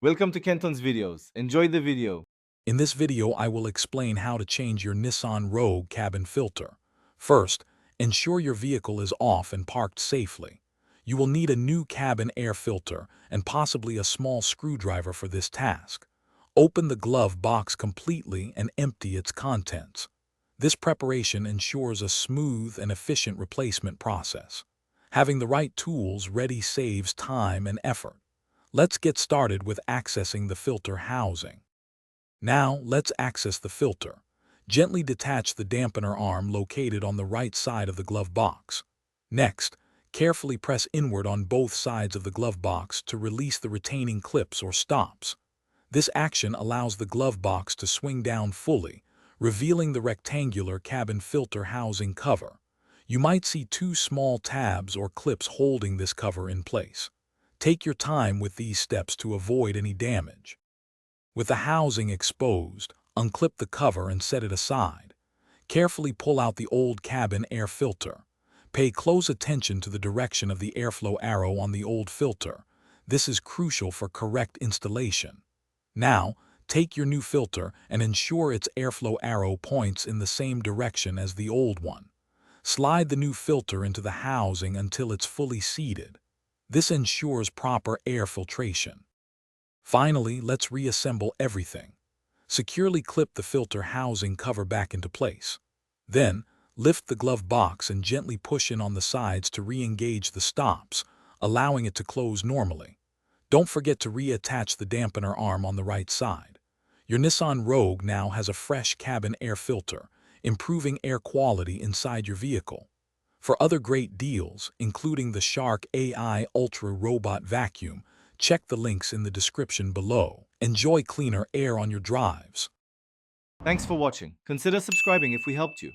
Welcome to Kenton's videos. Enjoy the video. In this video, I will explain how to change your Nissan Rogue cabin filter. First, ensure your vehicle is off and parked safely. You will need a new cabin air filter and possibly a small screwdriver for this task. Open the glove box completely and empty its contents. This preparation ensures a smooth and efficient replacement process. Having the right tools ready saves time and effort. Let's get started with accessing the filter housing. Now, let's access the filter. Gently detach the dampener arm located on the right side of the glove box. Next, carefully press inward on both sides of the glove box to release the retaining clips or stops. This action allows the glove box to swing down fully, revealing the rectangular cabin filter housing cover. You might see two small tabs or clips holding this cover in place. Take your time with these steps to avoid any damage. With the housing exposed, unclip the cover and set it aside. Carefully pull out the old cabin air filter. Pay close attention to the direction of the airflow arrow on the old filter. This is crucial for correct installation. Now, take your new filter and ensure its airflow arrow points in the same direction as the old one. Slide the new filter into the housing until it's fully seated. This ensures proper air filtration. Finally, let's reassemble everything. Securely clip the filter housing cover back into place. Then, lift the glove box and gently push in on the sides to re-engage the stops, allowing it to close normally. Don't forget to reattach the dampener arm on the right side. Your Nissan Rogue now has a fresh cabin air filter, improving air quality inside your vehicle. For other great deals, including the Shark AI Ultra Robot Vacuum, check the links in the description below. Enjoy cleaner air on your drives. Thanks for watching. Consider subscribing if we helped you.